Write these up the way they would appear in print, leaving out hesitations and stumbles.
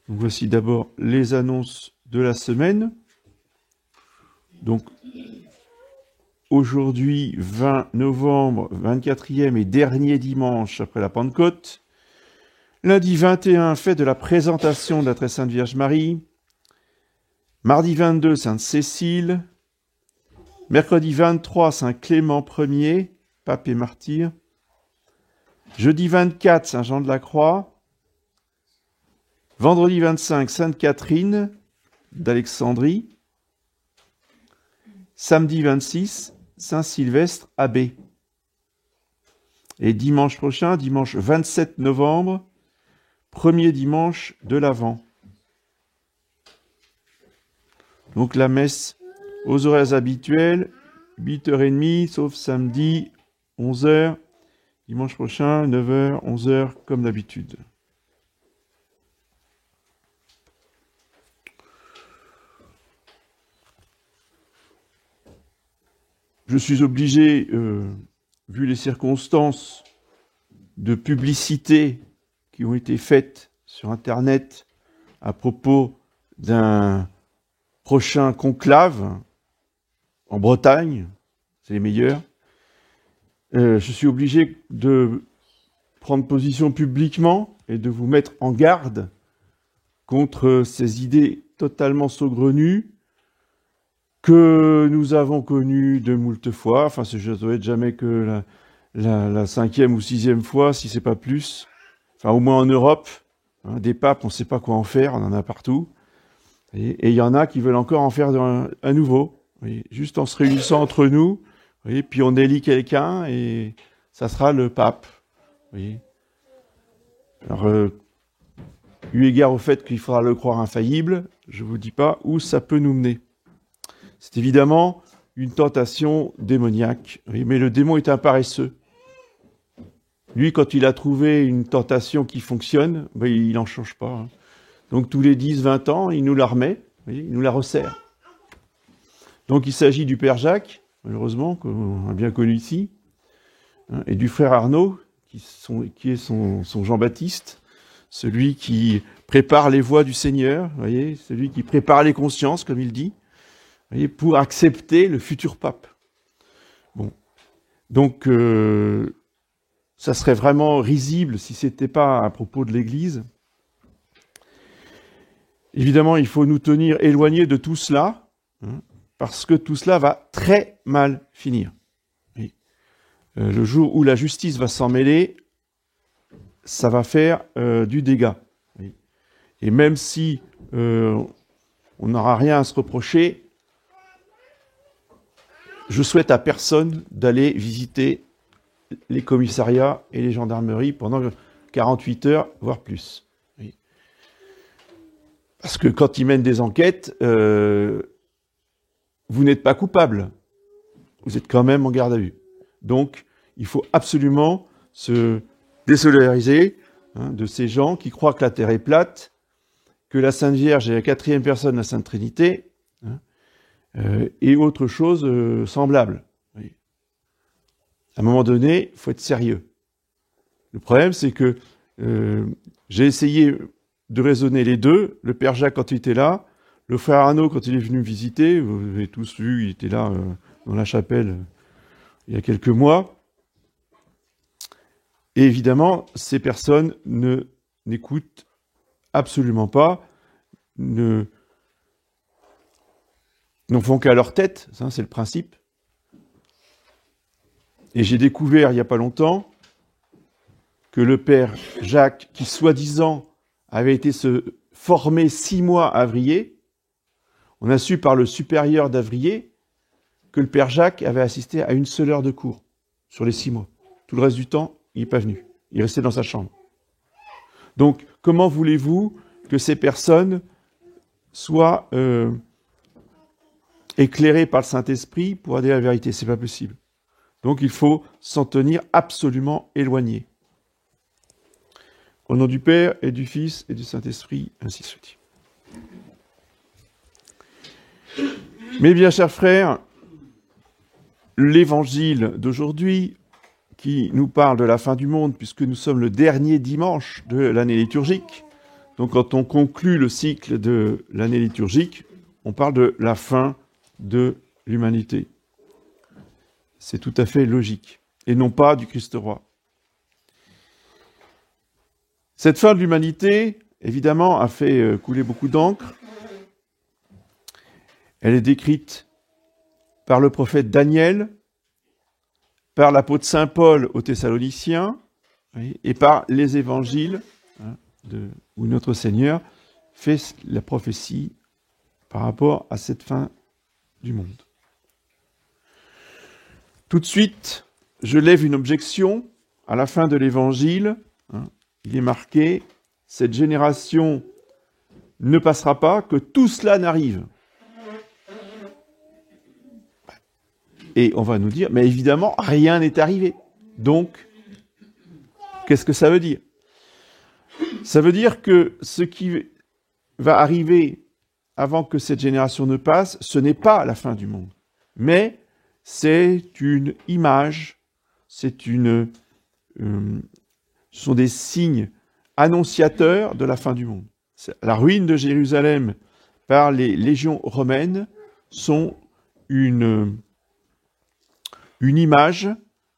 Donc voici d'abord les annonces de la semaine. Donc aujourd'hui, 20 novembre, 24e et dernier dimanche après la Pentecôte. Lundi 21, fête de la présentation de la Très Sainte Vierge Marie. Mardi 22, Sainte Cécile. Mercredi 23, Saint Clément Ier, pape et martyr. Jeudi 24, Saint Jean de la Croix. Vendredi 25, Sainte Catherine d'Alexandrie. Samedi 26, Saint Sylvestre abbé. Et dimanche prochain, dimanche 27 novembre, premier dimanche de l'Avent. Donc la messe aux horaires habituels, 8h30, sauf samedi, 11h. Dimanche prochain, 9h, 11h, comme d'habitude. Je suis obligé, vu les circonstances de publicité qui ont été faites sur Internet à propos d'un prochain conclave en Bretagne, c'est les meilleurs, je suis obligé de prendre position publiquement et de vous mettre en garde contre ces idées totalement saugrenues que nous avons connues de moult fois. Enfin, ça doit être jamais que la 5e ou 6e fois, si c'est pas plus. Enfin, au moins en Europe, hein, des papes, on ne sait pas quoi en faire, on en a partout. Et il y en a qui veulent encore en faire un nouveau. Voyez, juste en se réunissant entre nous, voyez, puis on élit quelqu'un et ça sera le pape. Voyez. Alors, eu égard au fait qu'il faudra le croire infaillible, je ne vous dis pas où ça peut nous mener. C'est évidemment une tentation démoniaque, voyez, mais le démon est un paresseux. Lui, quand il a trouvé une tentation qui fonctionne, ben, il n'en change pas. Hein. Donc tous les 10, 20 ans, il nous la remet, voyez, il nous la resserre. Donc il s'agit du Père Jacques, malheureusement, qu'on a bien connu ici, hein, et du frère Arnaud, qui est son Jean-Baptiste, celui qui prépare les voies du Seigneur, voyez, celui qui prépare les consciences, comme il dit, voyez, pour accepter le futur pape. Bon, donc ça serait vraiment risible si ce n'était pas à propos de l'Église. Évidemment, il faut nous tenir éloignés de tout cela, hein, parce que tout cela va très mal finir. Oui. Le jour où la justice va s'en mêler, ça va faire du dégât. Oui. Et même si on n'aura rien à se reprocher, je souhaite à personne d'aller visiter les commissariats et les gendarmeries pendant 48 heures, voire plus. Oui. Parce que quand ils mènent des enquêtes, vous n'êtes pas coupable. Vous êtes quand même en garde à vue. Donc, il faut absolument se désolidariser, hein, de ces gens qui croient que la Terre est plate, que la Sainte Vierge est la 4e personne de la Sainte Trinité, hein, et autre chose semblable. Oui. À un moment donné, il faut être sérieux. Le problème, c'est que j'ai essayé de raisonner les deux. Le Père Jacques, quand il était là, le frère Arnaud, quand il est venu me visiter, vous avez tous vu, il était là dans la chapelle il y a quelques mois. Et évidemment, ces personnes n'écoutent absolument pas, n'en font qu'à leur tête, ça, c'est le principe. Et j'ai découvert il n'y a pas longtemps que le Père Jacques, qui soi-disant avait été se former 6 mois à Avrier, on a su par le supérieur d'Avrier que le Père Jacques avait assisté à une seule heure de cours sur les 6 mois. Tout le reste du temps, il n'est pas venu. Il restait dans sa chambre. Donc, comment voulez-vous que ces personnes soient éclairées par le Saint-Esprit pour dire la vérité? C'est pas possible. Donc, il faut s'en tenir absolument éloigné. Au nom du Père et du Fils et du Saint-Esprit, ainsi soit-il. Mes bien chers frères, l'évangile d'aujourd'hui, qui nous parle de la fin du monde, puisque nous sommes le dernier dimanche de l'année liturgique, Donc quand on conclut le cycle de l'année liturgique, on parle de la fin de l'humanité. C'est tout à fait logique, et non pas du Christ roi. Cette fin de l'humanité, évidemment, a fait couler beaucoup d'encre. Elle est décrite par le prophète Daniel, par l'apôtre saint Paul aux Thessaloniciens, et par les évangiles, où notre Seigneur fait la prophétie par rapport à cette fin du monde. Tout de suite, je lève une objection à la fin de l'évangile. Il est marqué « Cette génération ne passera pas, que tout cela n'arrive ». Et on va nous dire, mais évidemment, rien n'est arrivé. Donc, qu'est-ce que ça veut dire? Ça veut dire que ce qui va arriver avant que cette génération ne passe, ce n'est pas la fin du monde, mais c'est une image, ce sont des signes annonciateurs de la fin du monde. La ruine de Jérusalem par les légions romaines sont une image, vous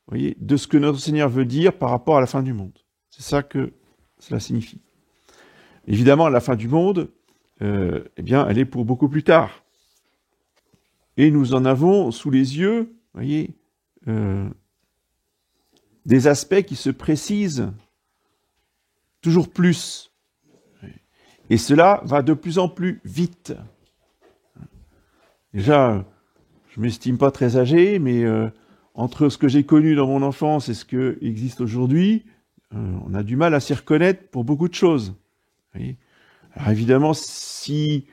voyez, de ce que notre Seigneur veut dire par rapport à la fin du monde. C'est ça que cela signifie. Évidemment, la fin du monde, eh bien, elle est pour beaucoup plus tard. Et nous en avons sous les yeux, vous voyez, des aspects qui se précisent toujours plus. Et cela va de plus en plus vite. Déjà, je ne m'estime pas très âgé, mais entre ce que j'ai connu dans mon enfance et ce qui existe aujourd'hui, on a du mal à s'y reconnaître pour beaucoup de choses. Vous voyez. Alors évidemment, si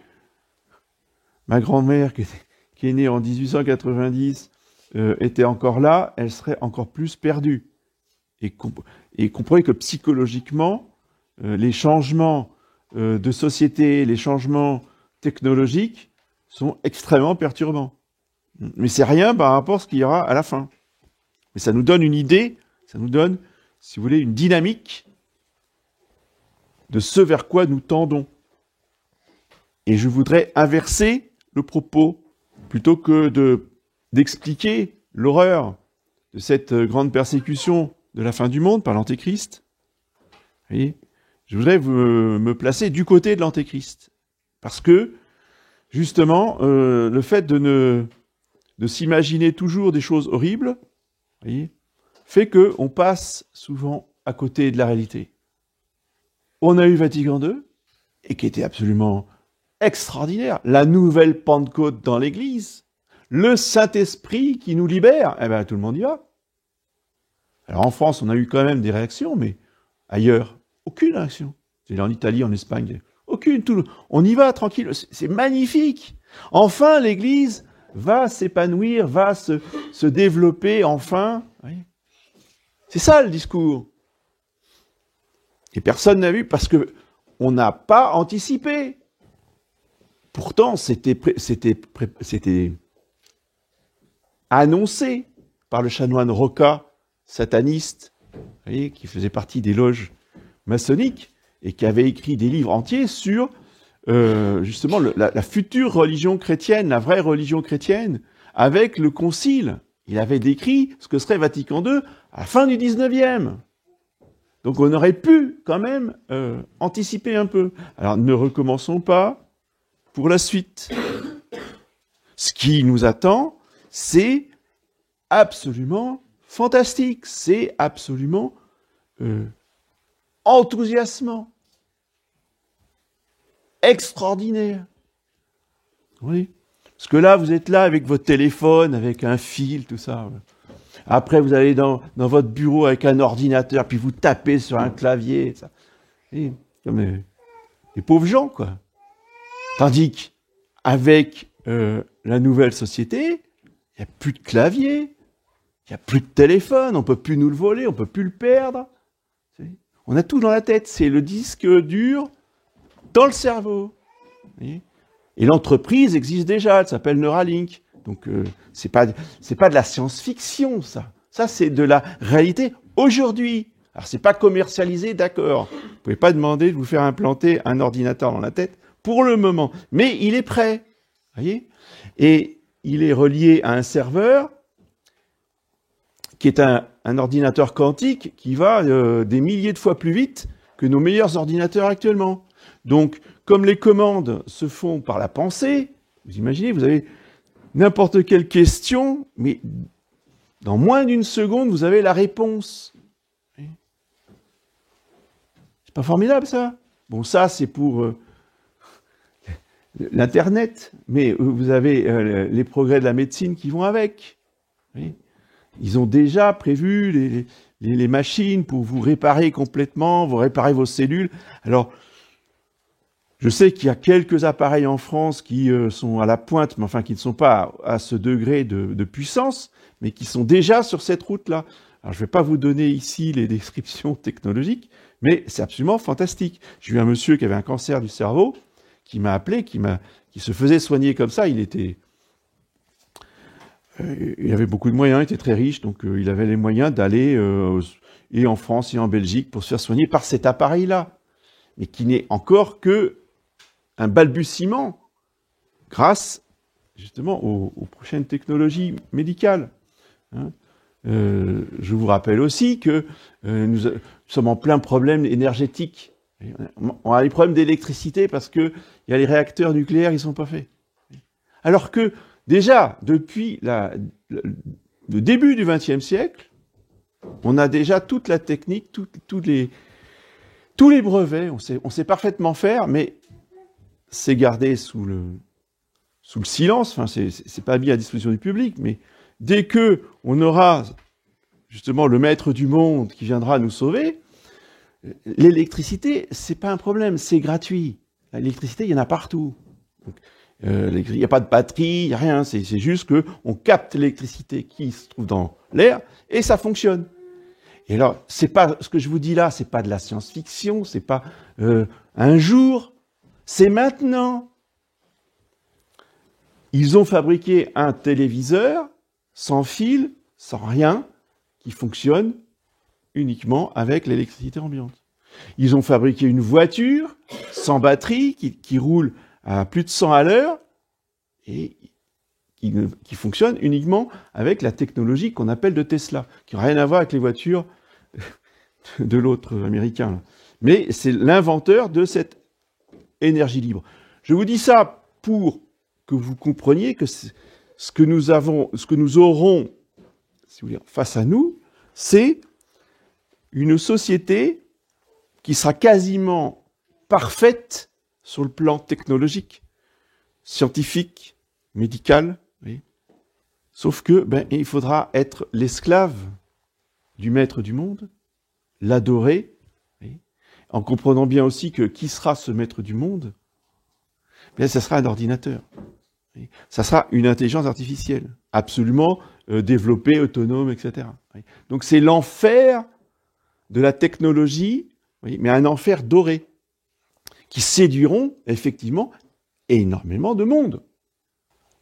ma grand-mère, qui est née en 1890, était encore là, elle serait encore plus perdue. Et comprenez que psychologiquement, les changements de société, les changements technologiques sont extrêmement perturbants. Mais c'est rien par rapport à ce qu'il y aura à la fin. Mais ça nous donne une idée, ça nous donne, si vous voulez, une dynamique de ce vers quoi nous tendons. Et je voudrais inverser le propos, plutôt que d'expliquer l'horreur de cette grande persécution de la fin du monde par l'Antéchrist. Vous voyez, je voudrais me placer du côté de l'Antéchrist. Parce que, justement, le fait de s'imaginer toujours des choses horribles, vous voyez, fait qu'on passe souvent à côté de la réalité. On a eu Vatican II, et qui était absolument extraordinaire. La nouvelle Pentecôte dans l'Église, le Saint-Esprit qui nous libère, eh bien tout le monde y va. Alors en France, on a eu quand même des réactions, mais ailleurs, aucune réaction. C'est en Italie, en Espagne, aucune. On y va tranquille, c'est magnifique. Enfin, l'Église va s'épanouir, va se développer, enfin. Oui. C'est ça le discours. Et personne n'a vu parce que on n'a pas anticipé. Pourtant, c'était annoncé par le chanoine Rocca, sataniste, vous voyez, qui faisait partie des loges maçonniques et qui avait écrit des livres entiers sur justement la future religion chrétienne, la vraie religion chrétienne, avec le concile. Il avait décrit ce que serait Vatican II à la fin du 19e. Donc on aurait pu quand même anticiper un peu. Alors ne recommençons pas pour la suite. Ce qui nous attend, c'est absolument fantastique, c'est absolument enthousiasmant, extraordinaire. Oui. Parce que là, vous êtes là avec votre téléphone, avec un fil, tout ça. Après, vous allez dans votre bureau avec un ordinateur, puis vous tapez sur un clavier. Ça. Et, comme les pauvres gens, quoi. Tandis qu'avec la nouvelle société, il n'y a plus de clavier, il n'y a plus de téléphone, on ne peut plus nous le voler, on ne peut plus le perdre. On a tout dans la tête, c'est le disque dur dans le cerveau. Et l'entreprise existe déjà, elle s'appelle Neuralink. Donc c'est pas de la science-fiction, ça. Ça, c'est de la réalité aujourd'hui. Alors, c'est pas commercialisé, d'accord. Vous pouvez pas demander de vous faire implanter un ordinateur dans la tête pour le moment. Mais il est prêt. Voyez? Et il est relié à un serveur qui est un ordinateur quantique qui va des milliers de fois plus vite que nos meilleurs ordinateurs actuellement. Donc, comme les commandes se font par la pensée, vous imaginez, vous avez n'importe quelle question, mais dans moins d'une seconde, vous avez la réponse. C'est pas formidable, ça? Bon, ça, c'est pour l'Internet, mais vous avez les progrès de la médecine qui vont avec. Oui. Ils ont déjà prévu les machines pour vous réparer complètement, vous réparer vos cellules. Alors, je sais qu'il y a quelques appareils en France qui sont à la pointe, mais enfin qui ne sont pas à ce degré de puissance, mais qui sont déjà sur cette route-là. Alors, je ne vais pas vous donner ici les descriptions technologiques, mais c'est absolument fantastique. J'ai eu un monsieur qui avait un cancer du cerveau, qui m'a appelé, qui se faisait soigner comme ça. Il avait beaucoup de moyens, il était très riche, donc il avait les moyens d'aller et en France et en Belgique pour se faire soigner par cet appareil-là, mais qui n'est encore que un balbutiement grâce justement aux prochaines technologies médicales. Hein. Je vous rappelle aussi que nous sommes en plein problème énergétique. On a des problèmes d'électricité parce que il y a les réacteurs nucléaires, ils sont pas faits. Alors que déjà, depuis le début du XXe siècle, on a déjà toute la technique, tous les brevets, on sait parfaitement faire, mais c'est gardé sous le silence, enfin, c'est pas mis à disposition du public, mais dès que on aura justement le maître du monde qui viendra nous sauver, l'électricité, c'est pas un problème, c'est gratuit. L'électricité, il y en a partout. Donc, il n'y a pas de batterie, il n'y a rien, c'est juste qu'on capte l'électricité qui se trouve dans l'air et ça fonctionne. Et alors, c'est pas ce que je vous dis là, c'est pas de la science-fiction, c'est pas un jour, c'est maintenant. Ils ont fabriqué un téléviseur sans fil, sans rien, qui fonctionne uniquement avec l'électricité ambiante. Ils ont fabriqué une voiture sans batterie qui roule à plus de 100 à l'heure et qui fonctionne uniquement avec la technologie qu'on appelle de Tesla, qui n'a rien à voir avec les voitures de l'autre américain. Mais c'est l'inventeur de cette énergie libre. Je vous dis ça pour que vous compreniez que ce que nous aurons, si vous voulez, face à nous, c'est une société qui sera quasiment parfaite sur le plan technologique, scientifique, médical, oui. Sauf que il faudra être l'esclave du maître du monde, l'adorer, oui. En comprenant bien aussi que qui sera ce maître du monde? Bien, ça sera un ordinateur. Oui. Ça sera une intelligence artificielle, absolument développée, autonome, etc. Oui. Donc c'est l'enfer de la technologie, oui, mais un enfer doré, qui séduiront effectivement énormément de monde.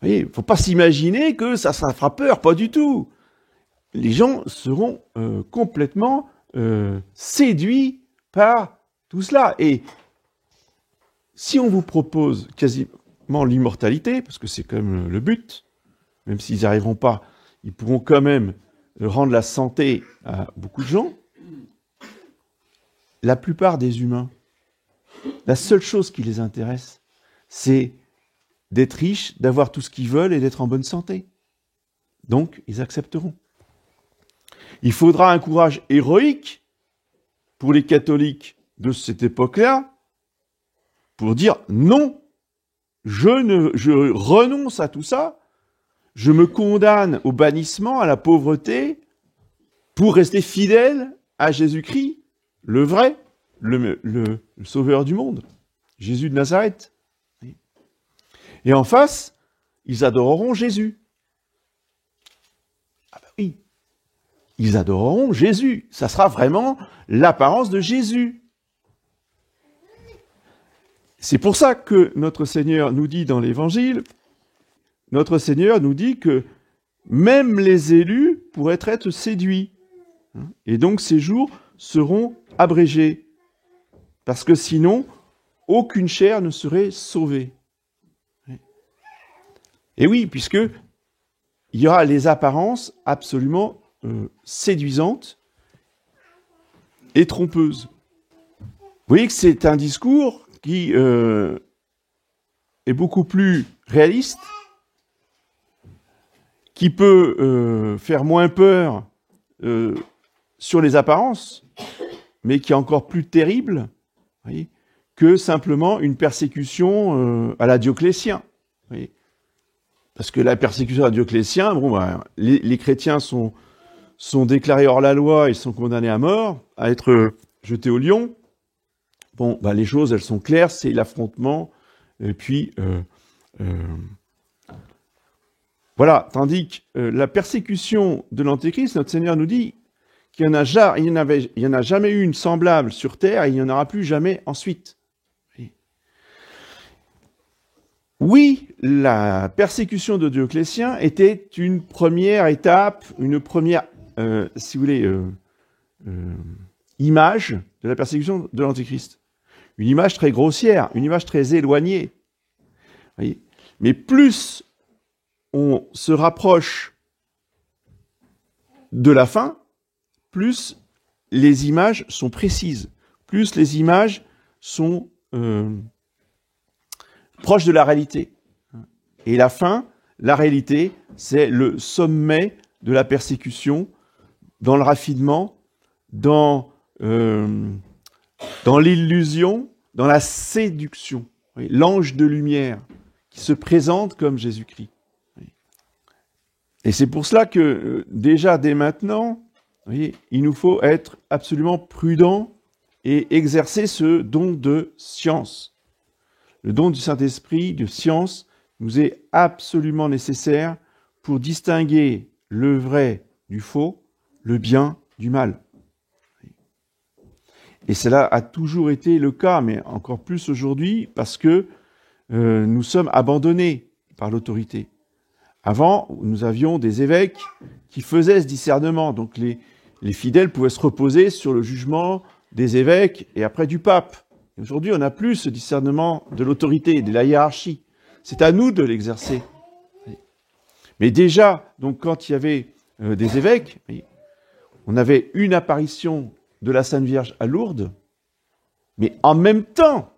Il ne faut pas s'imaginer que ça fera peur, pas du tout. Les gens seront complètement séduits par tout cela. Et si on vous propose quasiment l'immortalité, parce que c'est quand même le but, même s'ils n'y arriveront pas, ils pourront quand même rendre la santé à beaucoup de gens, la plupart des humains, la seule chose qui les intéresse, c'est d'être riches, d'avoir tout ce qu'ils veulent et d'être en bonne santé. Donc, ils accepteront. Il faudra un courage héroïque pour les catholiques de cette époque-là pour dire non, je renonce à tout ça, je me condamne au bannissement, à la pauvreté, pour rester fidèle à Jésus-Christ, le vrai, le sauveur du monde, Jésus de Nazareth. Et en face, ils adoreront Jésus. Ah ben oui, ils adoreront Jésus. Ça sera vraiment l'apparence de Jésus. C'est pour ça que notre Seigneur nous dit dans l'Évangile, notre Seigneur nous dit que même les élus pourraient être séduits. Et donc ces jours seront abrégés. Parce que sinon, aucune chair ne serait sauvée. Et oui, puisque il y aura les apparences absolument séduisantes et trompeuses. Vous voyez que c'est un discours qui est beaucoup plus réaliste, qui peut faire moins peur sur les apparences, mais qui est encore plus terrible, voyez, que simplement une persécution à la Dioclétien. Voyez. Parce que la persécution à Dioclétien, bon, bah, les chrétiens sont déclarés hors la loi, ils sont condamnés à mort, à être jetés au lion. Bon, bah, les choses, elles sont claires, c'est l'affrontement, et puis voilà. Tandis que la persécution de l'Antéchrist, notre Seigneur nous dit qu'il n'y en a jamais eu une semblable sur terre, et il n'y en aura plus jamais ensuite. Oui, la persécution de Dioclétien était une première étape, une première, si vous voulez, image de la persécution de l'Antéchrist. Une image très grossière, une image très éloignée. Voyez. Mais plus on se rapproche de la fin, plus les images sont précises, plus les images sont proches de la réalité. Et la fin, la réalité, c'est le sommet de la persécution, dans le raffinement, dans l'illusion, dans la séduction. L'ange de lumière qui se présente comme Jésus-Christ. Et c'est pour cela que déjà dès maintenant, vous voyez, il nous faut être absolument prudents et exercer ce don de science. Le don du Saint-Esprit, de science, nous est absolument nécessaire pour distinguer le vrai du faux, le bien du mal. Et cela a toujours été le cas, mais encore plus aujourd'hui, parce que nous sommes abandonnés par l'autorité. Avant, nous avions des évêques qui faisaient ce discernement, donc les fidèles pouvaient se reposer sur le jugement des évêques et après du pape. Aujourd'hui, on n'a plus ce discernement de l'autorité, de la hiérarchie. C'est à nous de l'exercer. Mais déjà, donc, quand il y avait des évêques, on avait une apparition de la Sainte Vierge à Lourdes, mais en même temps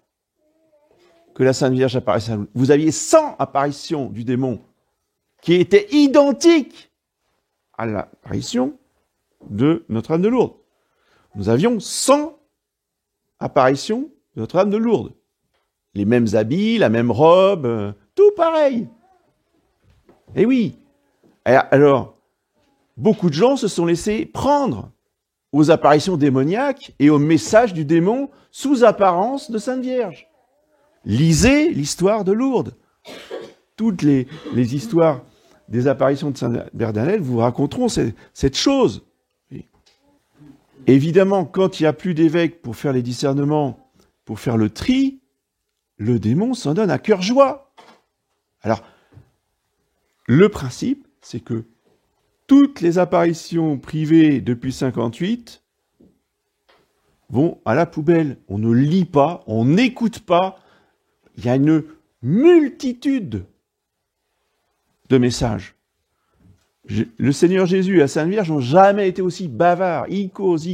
que la Sainte Vierge apparaissait à Lourdes, vous aviez 100 apparitions du démon qui étaient identiques à l'apparition de Notre-Dame de Lourdes. Nous avions 100 apparitions de Notre-Dame de Lourdes. Les mêmes habits, la même robe, tout pareil. Et oui. Alors, beaucoup de gens se sont laissés prendre aux apparitions démoniaques et aux messages du démon sous apparence de Sainte Vierge. Lisez l'histoire de Lourdes. Toutes les histoires des apparitions de Sainte Bernadette vous raconteront cette chose. Évidemment, quand il n'y a plus d'évêques pour faire les discernements, pour faire le tri, le démon s'en donne à cœur joie. Alors, le principe, c'est que toutes les apparitions privées depuis 58 vont à la poubelle. On ne lit pas, on n'écoute pas. Il y a une multitude de messages. Le Seigneur Jésus et la Sainte Vierge n'ont jamais été aussi bavards. Ils causent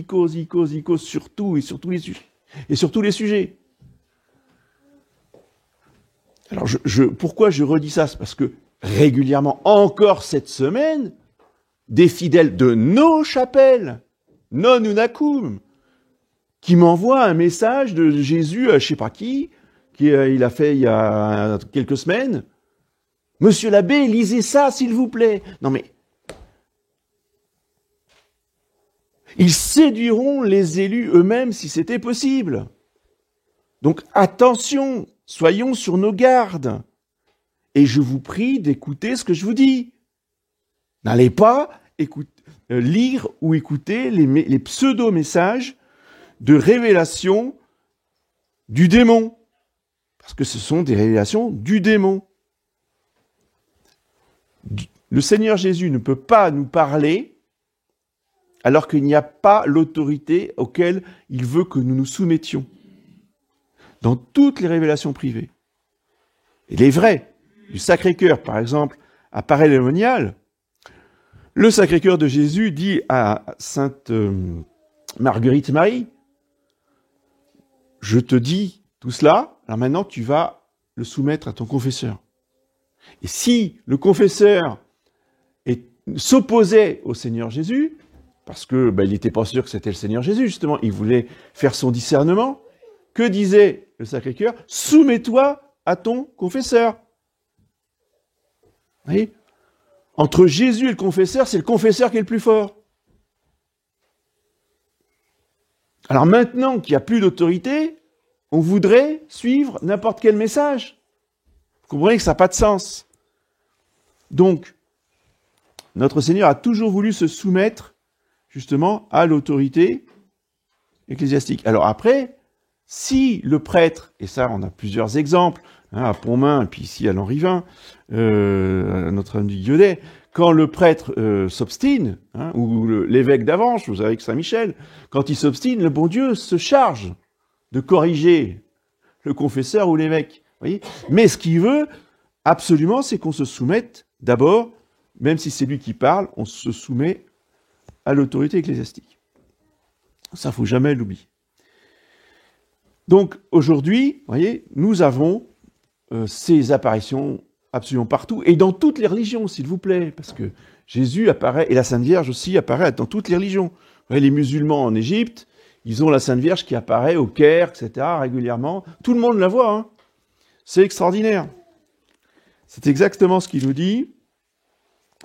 sur tout et sur tous les sujets. Et sur tous les sujets. Alors, pourquoi je redis ça? C'est parce que régulièrement, encore cette semaine, des fidèles de nos chapelles, non unacum, qui m'envoient un message de Jésus à je sais pas qui il a fait il y a quelques semaines. Monsieur l'abbé, lisez ça, s'il vous plaît. Non mais, ils séduiront les élus eux-mêmes si c'était possible. Donc attention, soyons sur nos gardes. Et je vous prie d'écouter ce que je vous dis. N'allez pas lire ou écouter les pseudo-messages de révélation du démon. Parce que ce sont des révélations du démon. Le Seigneur Jésus ne peut pas nous parler alors qu'il n'y a pas l'autorité auquel il veut que nous nous soumettions. Dans toutes les révélations privées. Et les vrais, du Sacré-Cœur, par exemple, à Paray-le-Monial, le Sacré-Cœur de Jésus dit à sainte Marguerite Marie, je te dis tout cela, alors maintenant tu vas le soumettre à ton confesseur. Et si le confesseur s'opposait au Seigneur Jésus, parce que il n'était pas sûr que c'était le Seigneur Jésus, justement, il voulait faire son discernement, que disait le Sacré-Cœur? Soumets-toi à ton confesseur. Vous voyez? Entre Jésus et le confesseur, c'est le confesseur qui est le plus fort. Alors maintenant qu'il n'y a plus d'autorité, on voudrait suivre n'importe quel message. Vous comprenez que ça n'a pas de sens. Donc, notre Seigneur a toujours voulu se soumettre justement à l'autorité ecclésiastique. Alors après, si le prêtre, et ça on a plusieurs exemples, à Pontmain, et puis ici à Lanrivain, à Notre-Dame du Guiodet, quand le prêtre s'obstine, ou l'évêque d'Avanches, vous savez que Saint-Michel, quand il s'obstine, le bon Dieu se charge de corriger le confesseur ou l'évêque. Voyez. Mais ce qu'il veut, absolument, c'est qu'on se soumette d'abord, même si c'est lui qui parle, on se soumet à l'autorité ecclésiastique. Ça, faut jamais l'oublier. Donc, aujourd'hui, vous voyez, nous avons ces apparitions absolument partout, et dans toutes les religions, s'il vous plaît, parce que Jésus apparaît, et la Sainte Vierge aussi apparaît dans toutes les religions. Vous voyez, les musulmans en Égypte, ils ont la Sainte Vierge qui apparaît au Caire, etc., régulièrement. Tout le monde la voit, hein. C'est extraordinaire. C'est exactement ce qu'il nous dit.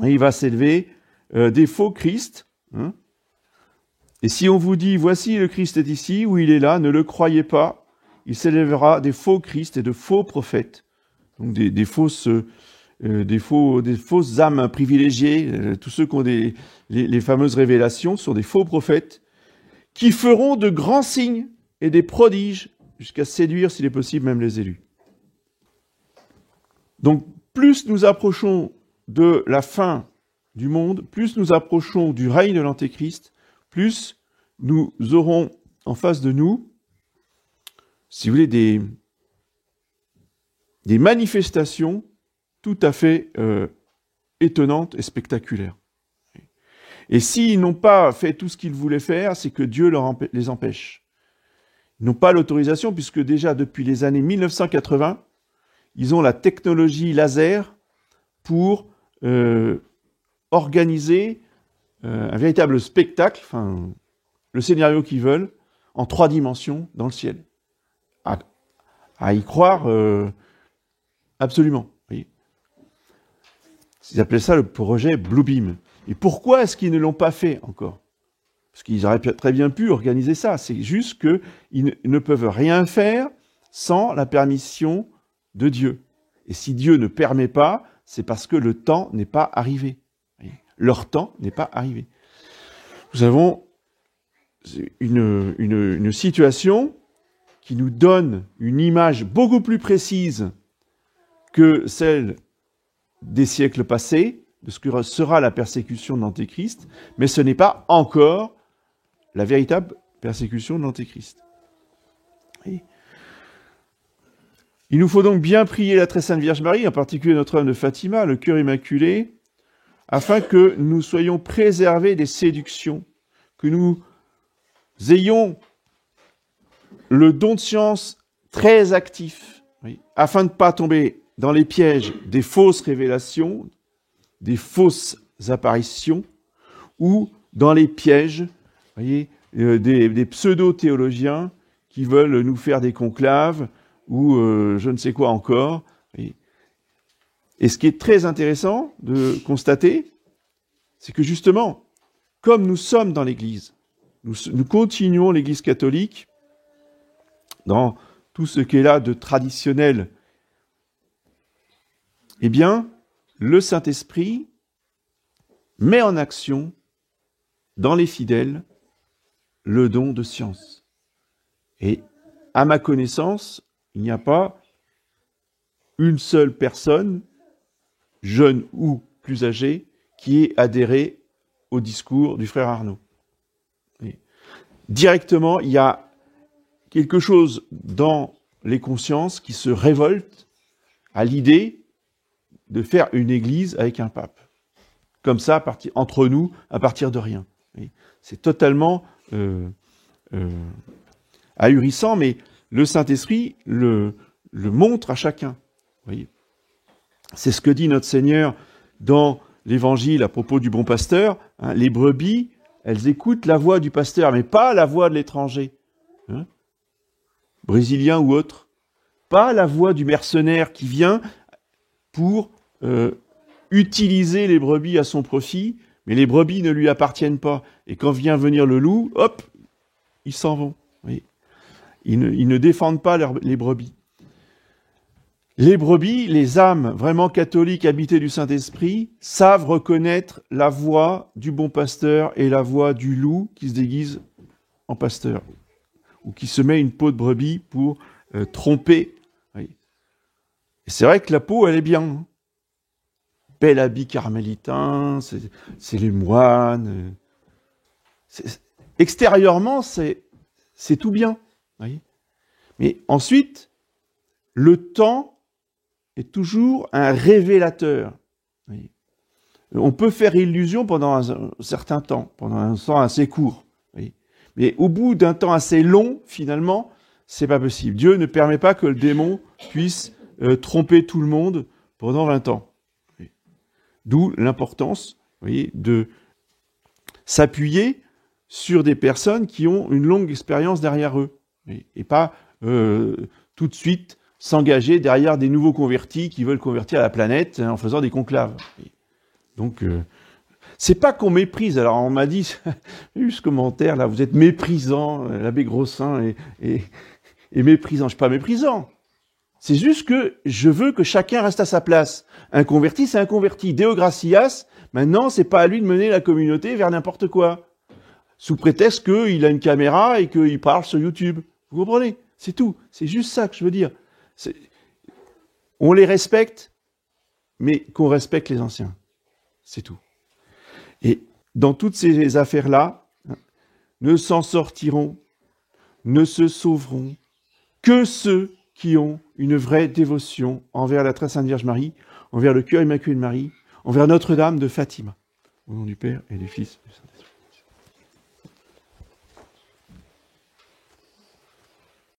Et il va s'élever des faux Christ. Hein. Et si on vous dit, voici le Christ est ici, ou il est là, ne le croyez pas. Il s'élèvera des faux Christ et de faux prophètes. Donc des fausses âmes privilégiées, tous ceux qui ont les fameuses révélations sont des faux prophètes qui feront de grands signes et des prodiges jusqu'à séduire, s'il est possible, même les élus. Donc plus nous approchons de la fin du monde, plus nous approchons du règne de l'Antéchrist, plus nous aurons en face de nous, si vous voulez, des manifestations tout à fait étonnantes et spectaculaires. Et s'ils n'ont pas fait tout ce qu'ils voulaient faire, c'est que Dieu les empêche. Ils n'ont pas l'autorisation, puisque déjà depuis les années 1980, ils ont la technologie laser pour organiser un véritable spectacle, enfin, le scénario qu'ils veulent, en 3 dimensions dans le ciel. À y croire absolument. Voyez. Ils appelaient ça le projet Bluebeam. Et pourquoi est-ce qu'ils ne l'ont pas fait encore? Parce qu'ils auraient très bien pu organiser ça. C'est juste qu'ils ne peuvent rien faire sans la permission de Dieu. Et si Dieu ne permet pas, c'est parce que le temps n'est pas arrivé. Leur temps n'est pas arrivé. Nous avons une situation qui nous donne une image beaucoup plus précise que celle des siècles passés, de ce que sera la persécution de l'Antéchrist, mais ce n'est pas encore la véritable persécution de l'Antéchrist. Et il nous faut donc bien prier la très sainte Vierge Marie, en particulier Notre-Dame de Fatima, le cœur immaculé, afin que nous soyons préservés des séductions, que nous ayons le don de science très actif, afin de ne pas tomber dans les pièges des fausses révélations, des fausses apparitions, ou dans les pièges, voyez, des pseudo-théologiens qui veulent nous faire des conclaves, ou je ne sais quoi encore. Voyez. Et ce qui est très intéressant de constater, c'est que justement, comme nous sommes dans l'Église, nous continuons l'Église catholique dans tout ce qui est là de traditionnel, eh bien, le Saint-Esprit met en action dans les fidèles le don de science. Et à ma connaissance, il n'y a pas une seule personne, jeune ou plus âgée, qui ait adhéré au discours du frère Arnaud. directement, il y a quelque chose dans les consciences qui se révolte à l'idée de faire une église avec un pape. Comme ça, entre nous, à partir de rien. C'est totalement ahurissant, mais le Saint-Esprit le montre à chacun. Vous voyez. C'est ce que dit notre Seigneur dans l'Évangile à propos du bon pasteur. Hein, les brebis, elles écoutent la voix du pasteur, mais pas la voix de l'étranger. Hein, brésilien ou autre. Pas la voix du mercenaire qui vient pour utiliser les brebis à son profit, mais les brebis ne lui appartiennent pas. Et quand vient venir le loup, hop, ils s'en vont. Oui. Ils ne défendent pas les brebis. Les brebis, les âmes vraiment catholiques habitées du Saint-Esprit, savent reconnaître la voix du bon pasteur et la voix du loup qui se déguise en pasteur, ou qui se met une peau de brebis pour tromper. Oui. Et c'est vrai que la peau, elle est bien. Hein. Bel habit carmélitain, c'est les moines. Extérieurement, c'est tout bien. Oui. Mais ensuite, le temps est toujours un révélateur. Oui. On peut faire illusion pendant un certain temps, pendant un temps assez court. Oui. Mais au bout d'un temps assez long, finalement, c'est pas possible. Dieu ne permet pas que le démon puisse tromper tout le monde pendant 20 ans. Oui. D'où l'importance, vous voyez, de s'appuyer sur des personnes qui ont une longue expérience derrière eux. Oui. Et pas tout de suite s'engager derrière des nouveaux convertis qui veulent convertir la planète en faisant des conclaves. Donc, c'est pas qu'on méprise. Alors, on m'a dit, j'ai eu ce commentaire, là, vous êtes méprisant, l'abbé Grossin est méprisant. Je suis pas méprisant. C'est juste que je veux que chacun reste à sa place. Un converti, c'est un converti. Deo gratias, maintenant, c'est pas à lui de mener la communauté vers n'importe quoi. Sous prétexte qu'il a une caméra et qu'il parle sur YouTube. Vous comprenez? C'est tout. C'est juste ça que je veux dire. On les respecte, mais qu'on respecte les anciens. C'est tout. Et dans toutes ces affaires-là, ne s'en sortiront, ne se sauveront que ceux qui ont une vraie dévotion envers la très sainte Vierge Marie, envers le cœur immaculé de Marie, envers Notre-Dame de Fatima. Au nom du Père et du Fils et du Saint-Esprit.